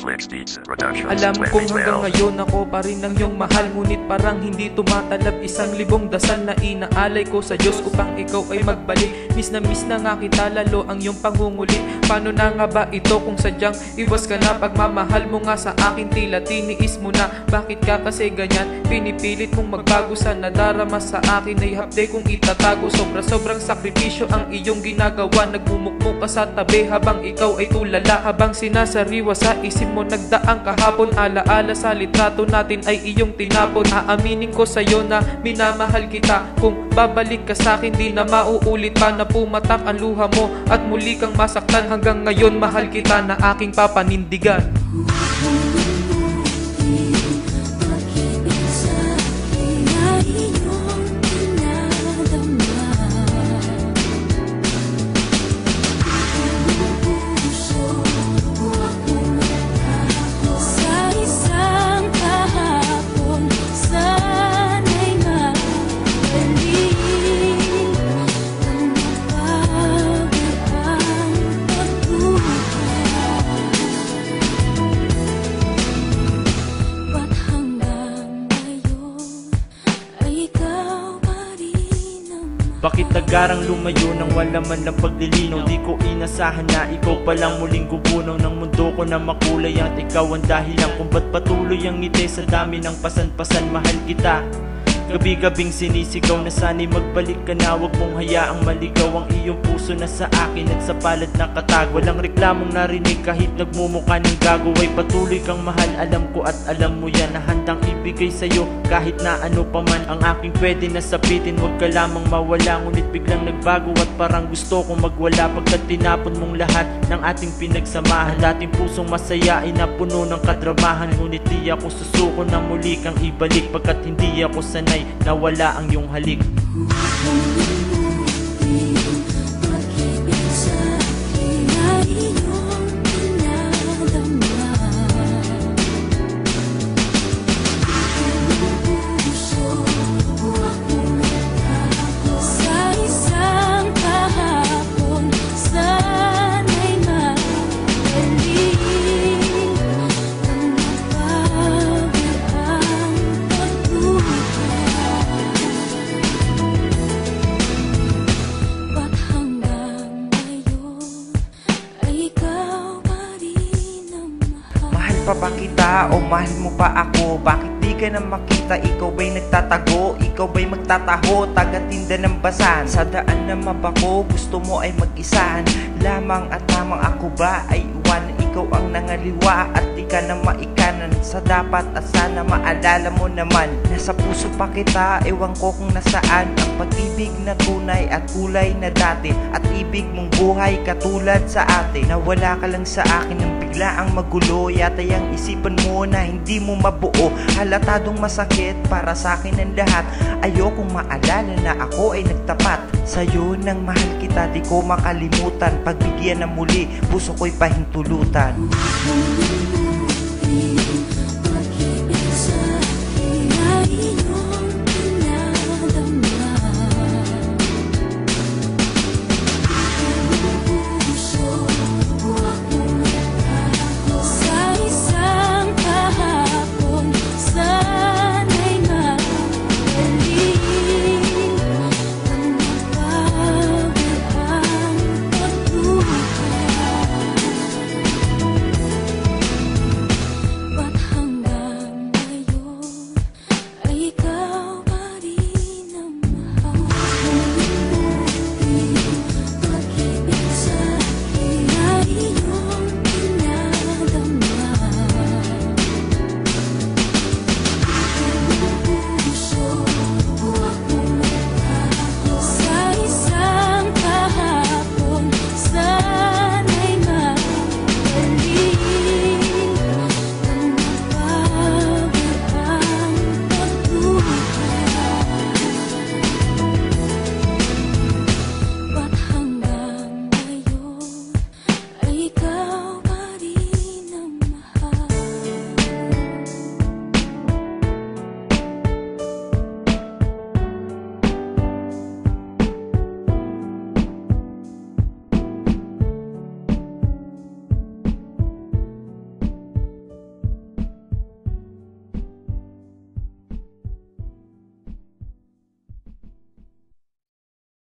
Alam kong hanggang ngayon ako pa rin ang iyong mahal, ngunit parang hindi tumatalab 1,000 dasal na inaalay ko sa Diyos upang ikaw ay magbalik. Miss na nga kita, lalo ang iyong pangungulit. Paano na nga ba ito kung sadyang iwas ka na? Pagmamahal mo nga sa akin tila tiniis mo na. Bakit ka kasi ganyan? Pinipilit mong magbago, sa nadarama sa akin ay hapde kong itatago. Sobrang sakripisyo ang iyong ginagawa. Nagmumukmuk ka sa tabi habang ikaw ay tulala. Habang sinasariwa sa isip mo nagdaang kahapon, alaala sa litrato natin ay iyong tinapon. Aaminin ko sa'yo na minamahal kita. Kung babalik ka sa'kin di na mauulit pa na pumatak ang luha mo at muli kang masaktan. Hanggang ngayon mahal kita na aking papanindigan. Bakit nagarang lumayo nang wala man lang paglilinaw? Di ko inasahan na ikaw palang muling gubunaw ng mundo ko na makulay, at ikaw ang dahilan kung ba't patuloy ang ngiti sa dami ng pasan-pasan. Mahal kita, gabi-gabing sinisigaw na sana'y magbalik ka na. Huwag mong hayaang maligaw ang iyong puso na sa akin at sa palad na katag. Walang reklamong narinig kahit nagmumukha ng gago, ay patuloy kang mahal. Alam ko at alam mo yan na handang ibigay sa'yo kahit na ano pa man ang aking pwede na sapitin. Huwag ka lamang mawala, ngunit biglang nagbago at parang gusto kong magwala pagkat tinapon mong lahat ng ating pinagsamahan. Dating pusong masaya ay napuno ng kadramahan, ngunit di ako susuko na muli kang ibalik pagkat hindi ako sanay nawala ang iyong halik. Pa ba kita o mahal mo pa ako? Bakit di ka na makita? Ikaw ba'y nagtatago? Ikaw ba'y magtataho? Tagatinda ng basan sa daan na mabako, gusto mo ay mag-isahan lamang at lamang. Ako ba ay iwanan? Ikaw ang nangaliwa at di ka na maikanan sa dapat, at sana maalala mo naman nasa puso pa kita. Ewan ko kung nasaan ang pag-ibig na tunay at kulay na dati, at ibig mong buhay katulad sa atin. Nawala ka lang sa akin ng bigla ang magulo, yata yung isipan mo na hindi mo mabuo. Halatadong masakit para sa akin ang lahat. Ayokong maalala na ako ay nagtapat sa'yo nang mahal kita. Di ko makalimutan, pagbigyan na muli puso ko'y pahintulutan.